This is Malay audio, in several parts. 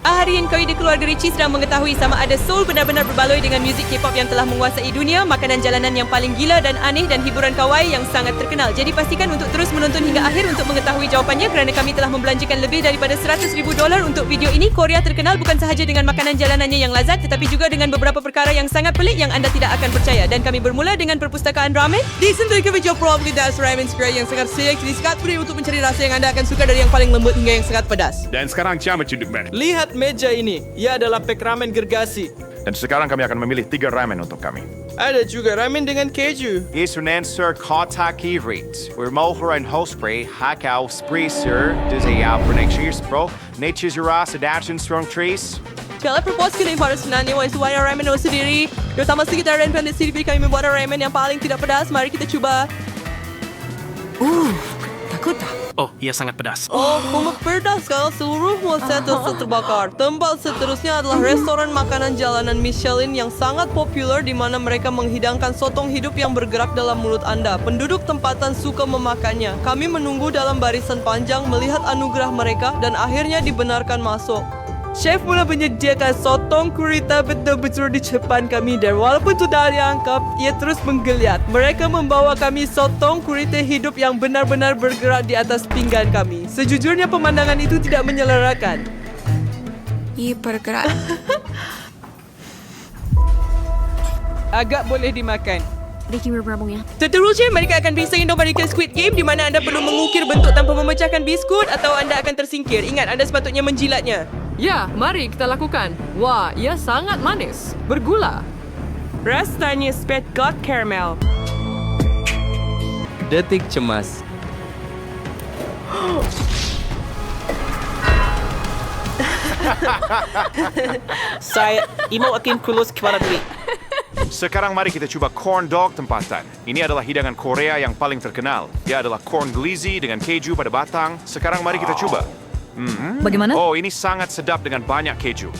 Harian kau di keluarga Richie sedang mengetahui sama ada Seoul benar-benar berbaloi dengan muzik K-pop yang telah menguasai dunia, makanan jalanan yang paling gila dan aneh dan hiburan kawaii yang sangat terkenal. Jadi pastikan untuk terus menonton hingga akhir untuk mengetahui jawapannya kerana kami telah membelanjakan lebih daripada $100,000 untuk video ini. Korea terkenal bukan sahaja dengan makanan jalanannya yang lazat tetapi juga dengan beberapa perkara yang sangat pelik yang anda tidak akan percaya. Dan kami bermula dengan perpustakaan ramen. Di sini kami jual probably das ramen segera yang sangat siap. Jadi sangat mudah untuk mencari rasa yang anda akan suka dari yang paling lembut hingga yang sangat pedas. Dan sekarang Ciamat Cunduk Man. Lihat meja ini, ia adalah pack ramen gergasi. Dan sekarang kami akan memilih 3 ramen untuk kami. Ada juga ramen dengan keju. Israelser kontak ivrit. Urmohra and hospray hakau spreeser desayal pernextures pro. Nature's ras adaption strong trees. Kalau propose kini pada sebenarnya suara ramen itu sendiri. Terutama sekitar ramen di sini kami membuat ramen yang paling tidak pedas. Mari kita coba. Takut tak? Oh, ia sangat pedas. Oh, pedas kalau seluruh mulut saya terbakar. Tempat seterusnya adalah restoran makanan jalanan Michelin yang sangat populer di mana mereka menghidangkan sotong hidup yang bergerak dalam mulut Anda. Penduduk tempatan suka memakannya. Kami menunggu dalam barisan panjang melihat anugerah mereka dan akhirnya dibenarkan masuk. Chef mula menyediakan sotong gurita betul-betul di depan kami dan walaupun sudah diangkap, ia terus menggeliat. Mereka membawa kami sotong gurita hidup yang benar-benar bergerak di atas pinggan kami. Sejujurnya pemandangan itu tidak menyelerakan. Ia bergerak. Agak boleh dimakan. Ricky berberabung ya. Seterusnya, mereka akan bisa Indomarikan Squid Game di mana anda perlu mengukir bentuk tanpa memecahkan biskut atau anda akan tersingkir. Ingat, anda sepatutnya menjilatnya. Ya, mari kita lakukan. Wah, ia sangat manis. Bergula. Rasanya spet got caramel. Detik cemas. Saya mau akan kulus kepada diri. Sekarang mari kita coba corn dog tempatan. Ini adalah hidangan Korea yang paling terkenal. Dia adalah corn glizzy dengan keju pada batang. Sekarang mari kita coba. Bagaimana? Oh, ini sangat sedap dengan banyak keju.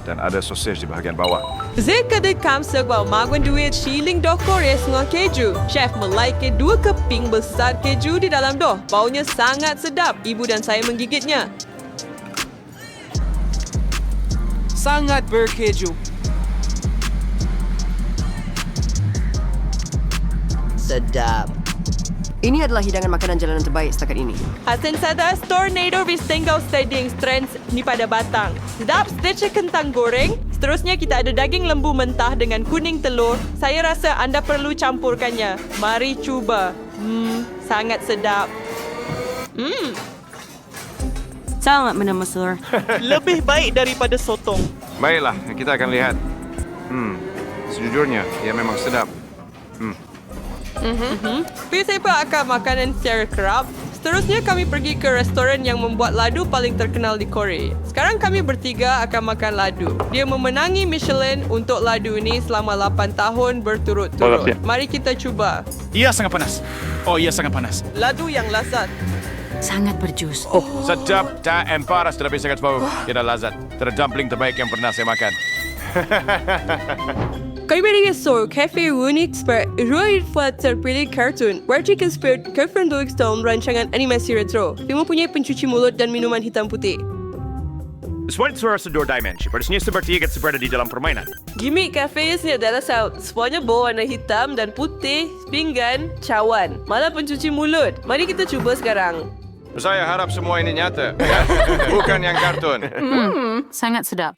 Dan ada sosis di bahagian bawah. Zeka kamsak bahawa maguan duit shilling doh Korea dengan keju. Chef melaiki 2 keping besar keju di dalam doh. Baunya sangat sedap. Ibu dan saya menggigitnya. Sangat berkeju. Sedap. Ini adalah hidangan makanan jalanan terbaik setakat ini. Hasan Sadas Tornado Vistengau Stading Strands ni pada batang. Sedap stitch kentang goreng. Seterusnya kita ada daging lembu mentah dengan kuning telur. Saya rasa anda perlu campurkannya. Mari cuba. Sangat sedap. Sangat menemasur. Lebih baik daripada sotong. Baiklah, kita akan lihat. Sejujurnya, ia memang sedap. Saya akan makanan secara kerap. Seterusnya kami pergi ke restoran yang membuat ladu paling terkenal di Korea. Sekarang kami bertiga akan makan ladu. Dia memenangi Michelin untuk ladu ini selama 8 tahun berturut-turut. Mari kita cuba. Ia sangat panas. Oh, ia sangat panas. Ladu yang lazat. Sangat berjus. Sedap dan panas tetapi sangat bau. Tidak lazat. Tidak dumpling terbaik yang pernah saya makan. Kami beri Seoul Cafe Unique Spurt Roy Flat terpilih kartun. Vertical Spurt Kevin Stone rancangan animasi retro. Dia mempunyai pencuci mulut dan minuman hitam putih. Semua itu sedor dimensi. Pada seperti ia berada di dalam permainan. Gimmick cafe ini adalah semuanya berwarna hitam dan putih, pinggan, cawan. Malah pencuci mulut. Mari kita cuba sekarang. Saya harap semua ini nyata. Bukan yang kartun. Sangat sedap.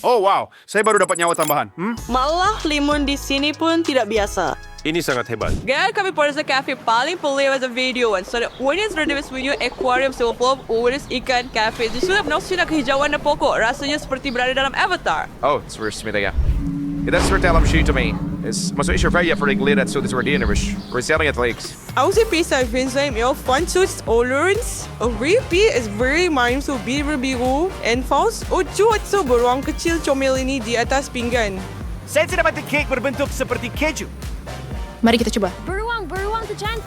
Oh, wow. Saya baru dapat nyawa tambahan. Malah limun di sini pun tidak biasa. Ini sangat hebat. Gaya kami pada cafe paling pelik pada video kan. So, ini sudah punya aquarium sebelum urus ikan cafe. Sudah menosikan kehijauan dan pokok. Rasanya seperti berada dalam Avatar. Oh, seperti ya. Itu seperti alam syih to me. Masuk isya faya for lihat so this wordy universe. Reselling at lakes. Aku sih bisa Vincent, fun suits Olurns. A repeat is very mind so biru and false. Cuat so beruang kecil comel ini di atas pinggan. Saya tidak dapat cake berbentuk seperti keju. Mari kita coba. Beruang secan.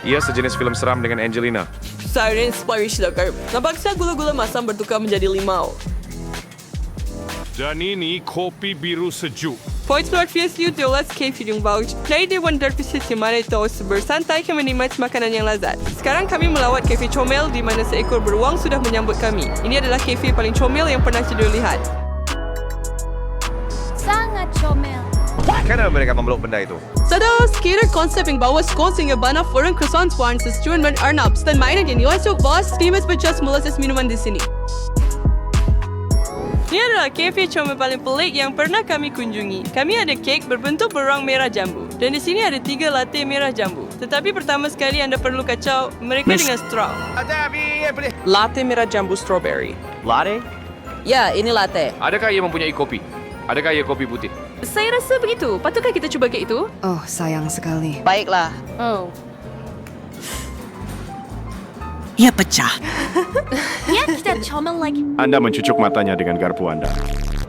Ia sejenis film seram dengan Angelina. Saya inspirasi kan. Nampak saya gula-gula masam bertukar menjadi limau. Dan ini kopi biru sejuk. Pode luar biasa jelas kefir yang bagus. Play Dewan Dervish di mana itu bersantai kami menikmati makanan yang lazat. Sekarang kami melawat kafe comel di mana seekor beruang sudah menyambut kami. Ini adalah kafe paling comel yang pernah saya lihat. Sangat comel. Kenapa mereka memeluk benda itu? Sada, skater konsep yang bawa skor sehingga banyak orang croissants warna sesuai dengan Arnabs dan mainan yang nilai sok bos, famous pecah molasses minuman di sini. Ini adalah kafe comel paling pelik yang pernah kami kunjungi. Kami ada kek berbentuk beruang merah jambu. Dan di sini ada 3 latte merah jambu. Tetapi pertama sekali anda perlu kacau mereka dengan straw. Latte merah jambu strawberry. Latte? Ya, ini latte. Adakah ia mempunyai kopi? Adakah ia kopi putih? Saya rasa begitu. Patukah kita cuba kek itu? Oh, sayang sekali. Baiklah. Oh. Ya, kita comel lagi. Anda mencucuk matanya dengan garpu Anda.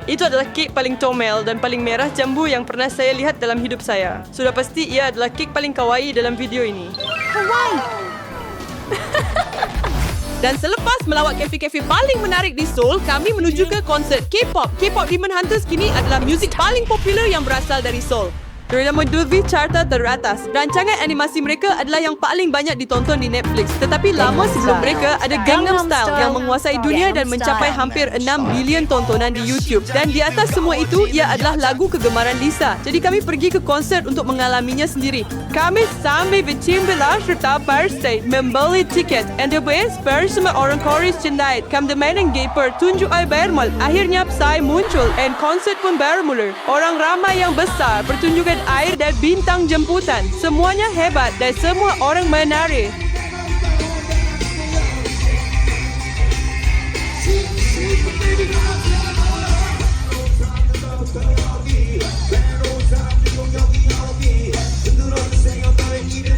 Itu adalah kek paling comel dan paling merah jambu yang pernah saya lihat dalam hidup saya. Sudah pasti ia adalah kek paling kawaii dalam video ini. Kawaii. Dan selepas melawat kafe-kafe paling menarik di Seoul, kami menuju ke konsert K-pop. K-pop Demon Hunters kini adalah muzik paling popular yang berasal dari Seoul. Drama Dolby carta teratas. Rancangan animasi mereka adalah yang paling banyak ditonton di Netflix. Tetapi lama sebelum mereka ada Gangnam Style yang menguasai dunia dan mencapai hampir 6 bilion tontonan di YouTube. Dan di atas semua itu, ia adalah lagu kegemaran Lisa. Jadi kami pergi ke konsert untuk mengalaminya sendiri. Kami sambil bercimbilah serta backstage membeli tiket. And the best, bersama orang Korea Cendait. Kami mainin gaper, tunjuk ay bermal. Akhirnya Psy muncul and konsert pun bermula. Orang ramai yang besar, pertunjukan air dan bintang jemputan. Semuanya hebat dan semua orang menari.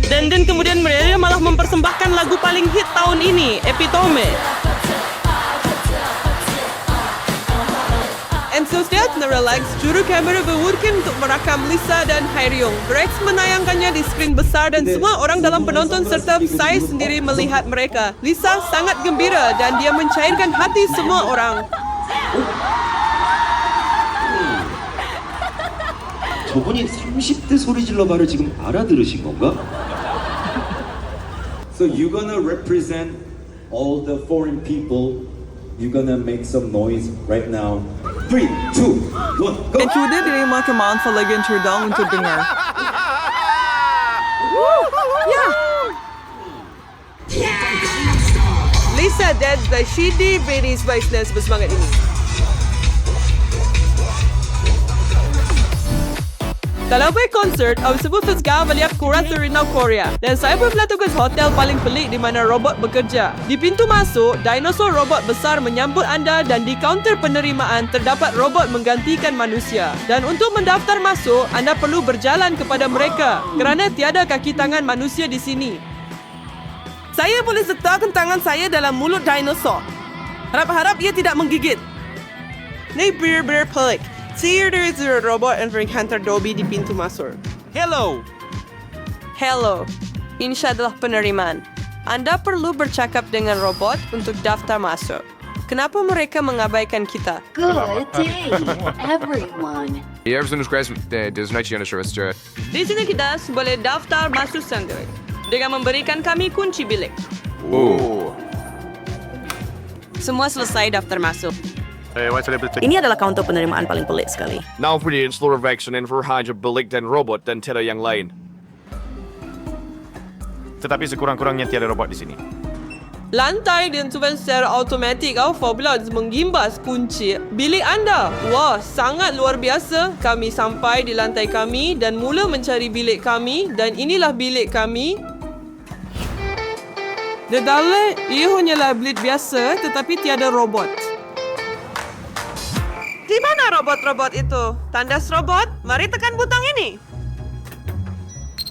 Dan kemudian mereka malah mempersembahkan lagu paling hit tahun ini, Epitome. And so setelah relax, juru kamera berwurkin untuk merakam Lisa dan Haeryung. Rex menayangkannya di skrin besar dan semua orang dalam penonton serta saya sendiri melihat mereka. Lisa sangat gembira dan dia mencairkan hati semua orang. 저분이 30대 소리 질러 발을 지금 알아들으신 건가? So you're gonna represent all the foreign people. You're gonna make some noise right now. 3, 2, 1, go! En sudah diterima kemaan lagi Terdang untuk dengar. Lisa dan Shidi British Business bersemangat ini. Kalau pergi konsert, aku sebut Fizga melihat Kuratorina Korea. Dan saya pun melakukan hotel paling pelik di mana robot bekerja. Di pintu masuk, dinosaur robot besar menyambut anda dan di kaunter penerimaan terdapat robot menggantikan manusia. Dan untuk mendaftar masuk, anda perlu berjalan kepada mereka kerana tiada kaki tangan manusia di sini. Saya boleh letakkan tangan saya dalam mulut dinosaur. Harap-harap ia tidak menggigit. Ini benar-benar pelik. Here there is a robot entering kantor Dolby di pintu masuk. Hello. Hello. Ini adalah penerimaan. Anda perlu bercakap dengan robot untuk daftar masuk. Kenapa mereka mengabaikan kita? Good day, everyone. Di sini kita boleh daftar masuk sendiri dengan memberikan kami kunci bilik. Semua selesai daftar masuk. Ini adalah kaunter penerimaan paling pelik sekali. Now brilliant seluruh vaksin verhaja belik dan robot dan tiada yang lain. Tetapi sekurang-kurangnya tiada robot di sini. Lantai ditentukan secara automatik apabila menggimbas kunci bilik anda. Wah, sangat luar biasa. Kami sampai di lantai kami dan mula mencari bilik kami dan inilah bilik kami. Di dalam, ia hanyalah bilik biasa tetapi tiada robot. Di mana robot-robot itu? Tandas robot? Mari tekan butang ini.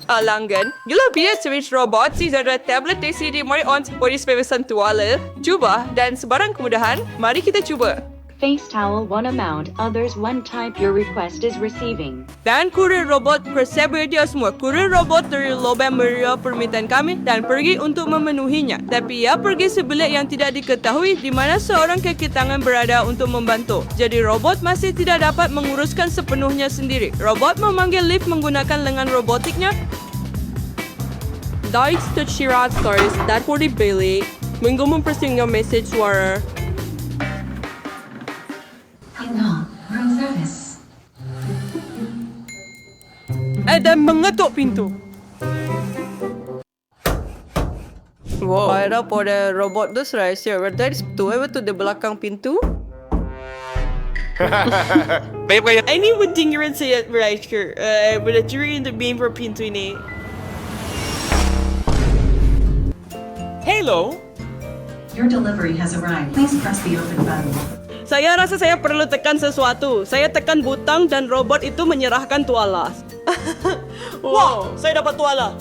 Langgan, gila biar switch robot si ada tablet DCD mari on polis pemesan tuala. Cuba dan sebarang kemudahan, mari kita cuba. face towel 1 amount, others 1 type your request is receiving. Dan kurir robot persedia semua. Kurir robot dari lobang menerima permintaan kami dan pergi untuk memenuhinya. Tapi ia pergi sebelah yang tidak diketahui di mana seorang kaki tangan berada untuk membantu. Jadi robot masih tidak dapat menguruskan sepenuhnya sendiri. Robot memanggil lift menggunakan lengan robotiknya. Dahil tersirat stories dan for dibeli, minggu mempersinggung message suara. Hello, room service. Dan mengetuk pintu. Wow. Para pada robot tu rahsia. Dari situ, betul di belakang pintu. Ini pentingnya saya rahsia. Berdiri untuk bimper pintu ini. Hello. Your delivery has arrived. Please press the open button. Saya rasa saya perlu tekan sesuatu. Saya tekan butang dan robot itu menyerahkan tuala. Wow, saya dapat tuala.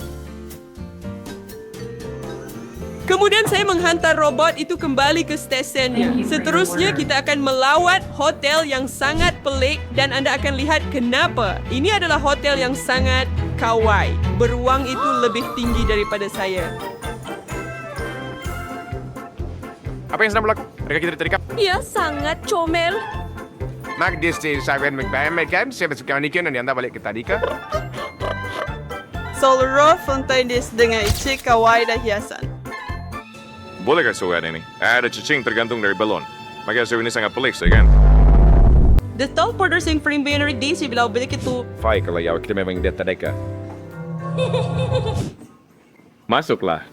Kemudian saya menghantar robot itu kembali ke stasiunnya. Seterusnya kita akan melawat hotel yang sangat pelik dan anda akan lihat kenapa. Ini adalah hotel yang sangat kawaii. Beruang itu lebih tinggi daripada saya. Apa yang sedang berlaku? Mereka kita terikat. Ia sangat comel. Mak Disney saya akan mengamalkan sebenarnya dan anda balik ke tadika. Seluruh fontaines dengan isi kawaii dan hiasan. Bolehkah soal ini? Ada cacing tergantung dari balon. Maka ini sangat pelik, saya kan? The teleporters yang frame binary di sebelah balik itu. Fai kalau ya kita memang dia tadeka. Masuklah.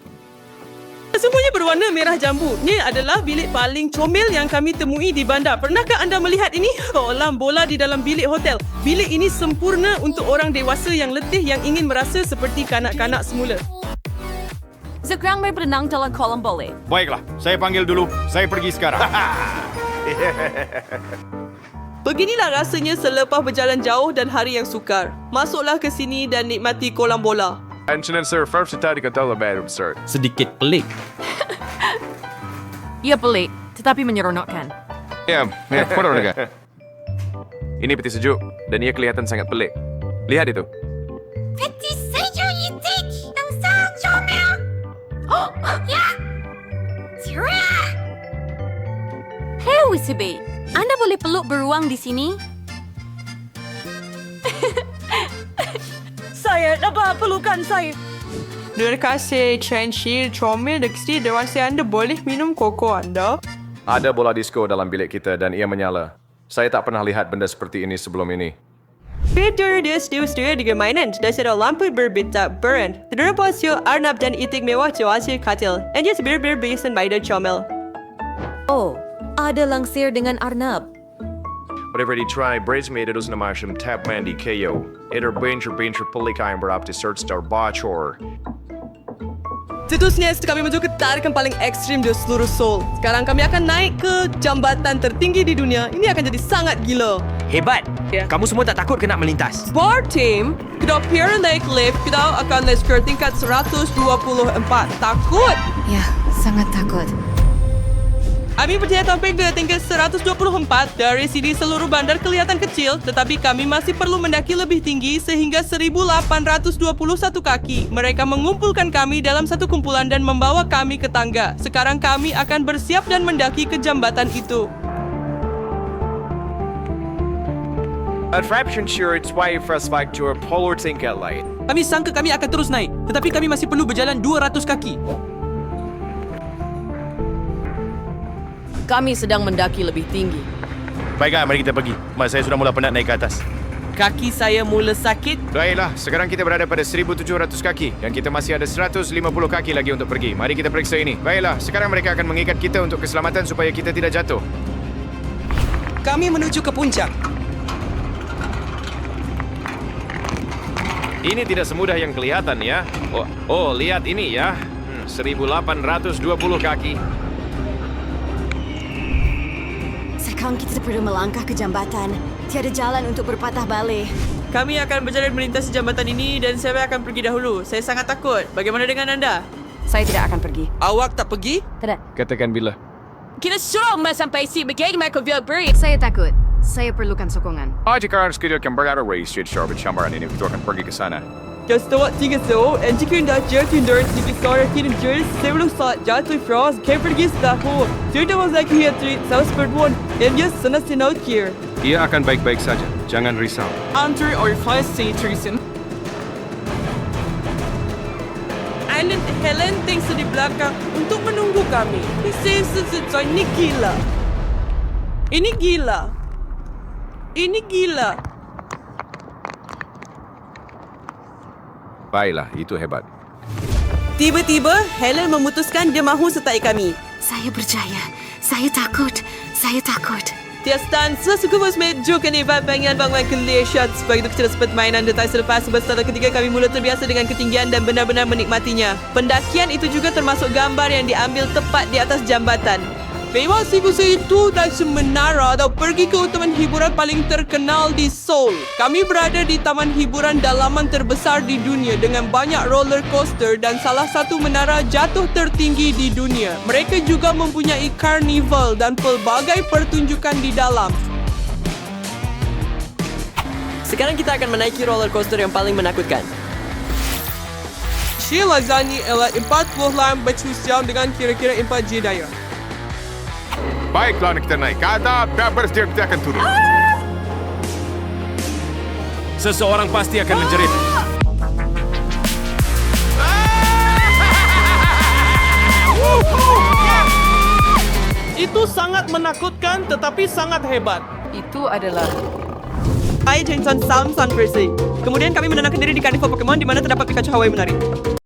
Semuanya berwarna merah jambu. Ini adalah bilik paling comel yang kami temui di bandar. Pernahkah anda melihat ini? Kolam bola di dalam bilik hotel. Bilik ini sempurna untuk orang dewasa yang letih yang ingin merasa seperti kanak-kanak semula. Sekarang mai berenang dalam kolam boleh. Baiklah, saya panggil dulu. Saya pergi sekarang. Beginilah rasanya selepas berjalan jauh dan hari yang sukar. Masuklah ke sini dan nikmati kolam bola. Ancaman sir, first tadi kata lebih sir. Sedikit pelik. Ia pelik, tetapi menyeronokkan. Ya, foto mereka. Ini peti sejuk dan ia kelihatan sangat pelik. Lihat itu. Peti sejuk itik yang sangat comel. Oh, ya. Cerah. Hei WCB, anda boleh peluk beruang di sini? Saya dapat pelukan saya. Terima kasih, Chenshi, comel dan kecil dewasa anda boleh minum koko anda. Ada bola disco dalam bilik kita dan ia menyala. Saya tak pernah lihat benda seperti ini sebelum ini. Peter dia sedia dengan mainan dan ada lampu berbintang berend. Terdapat hasil arnab dan itik mewah hasil katil. Dan dia sebenarnya berbiasan pada comel. Oh, ada langsir dengan arnab. Whatever they try, Brace made it usna masham tap mandi KO. Eder bencher pelik yang berapti search star bacor. Seterusnya kami menuju ke tarikan paling ekstrim di seluruh Seoul. Sekarang kami akan naik ke jambatan tertinggi di dunia. Ini akan jadi sangat gila. Hebat. Ya. Kamu semua tak takut kena melintas? Bar team, kita pergi naik lift, kita akan naik ke tingkat 124. Takut? Ya, sangat takut. Kami percaya sampai ke tingkat 124. Dari sini seluruh bandar kelihatan kecil, tetapi kami masih perlu mendaki lebih tinggi sehingga 1821 kaki. Mereka mengumpulkan kami dalam satu kumpulan dan membawa kami ke tangga. Sekarang kami akan bersiap dan mendaki ke jambatan itu. Attraction sure it's why first fight to a polar tingkat lain. Kami sangka kami akan terus naik, tetapi kami masih perlu berjalan 200 kaki. Kami sedang mendaki lebih tinggi. Baiklah, mari kita pergi. Mas saya sudah mula penat naik ke atas. Kaki saya mula sakit. Baiklah, sekarang kita berada pada 1,700 kaki dan kita masih ada 150 kaki lagi untuk pergi. Mari kita periksa ini. Baiklah, sekarang mereka akan mengikat kita untuk keselamatan supaya kita tidak jatuh. Kami menuju ke puncak. Ini tidak semudah yang kelihatan ya. Oh, lihat ini ya. 1,820 kaki. Sekarang kita perlu melangkah ke jambatan. Tiada jalan untuk berpatah balik. Kami akan berjalan melintasi jambatan ini dan saya akan pergi dahulu. Saya sangat takut. Bagaimana dengan anda? Saya tidak akan pergi. Awak tak pergi? Tidak. Katakan bila. Kita suruh sampai si bagaimana kau beri. Saya takut. Saya perlukan sokongan. Jika anda sekejap akan berada race, jadi syarbat syambaran ini kita akan pergi ke sana. Kasta tiga so, and jika anda jatuh dari tiga sore kini jelas sebelum saat jatuh frost, kau pergi setahu. Sudah masuk here treat, saya seperti and yes, sana sinau here. Ia akan baik-baik saja. Jangan risau. Under or first say Tristan. Island Helen tinggal di belakang untuk menunggu kami. Ini gila. Ini gila. Ini gila. Baiklah, itu hebat. Tiba-tiba, Helen memutuskan dia mahu sertai kami. Saya percaya. Saya takut. Saya takut. Tiastan, sesuka bosmet juga ni bangunan Malaysia sebagai itu kita sempat mainan detai selepas setelah ketika kami mula terbiasa dengan ketinggian dan benar-benar menikmatinya. Pendakian itu juga termasuk gambar yang diambil tepat di atas jambatan. Memang siklus itu dan semenara atau pergi ke taman hiburan paling terkenal di Seoul. Kami berada di taman hiburan dalaman terbesar di dunia dengan banyak roller coaster dan salah satu menara jatuh tertinggi di dunia. Mereka juga mempunyai karnival dan pelbagai pertunjukan di dalam. Sekarang kita akan menaiki roller coaster yang paling menakutkan. Sheila Zani adalah 40 lam bacus jam dengan kira-kira 4 jidaya. Baiklah, kita naik ke atap dan bersedia kita akan turun. Seseorang pasti akan menjerit. Itu sangat menakutkan tetapi sangat hebat. Itu adalah Hai Jenson Sam Sun Percy. Kemudian kami menenangkan diri di karnival Pokemon di mana terdapat Pikachu Hawaii menari.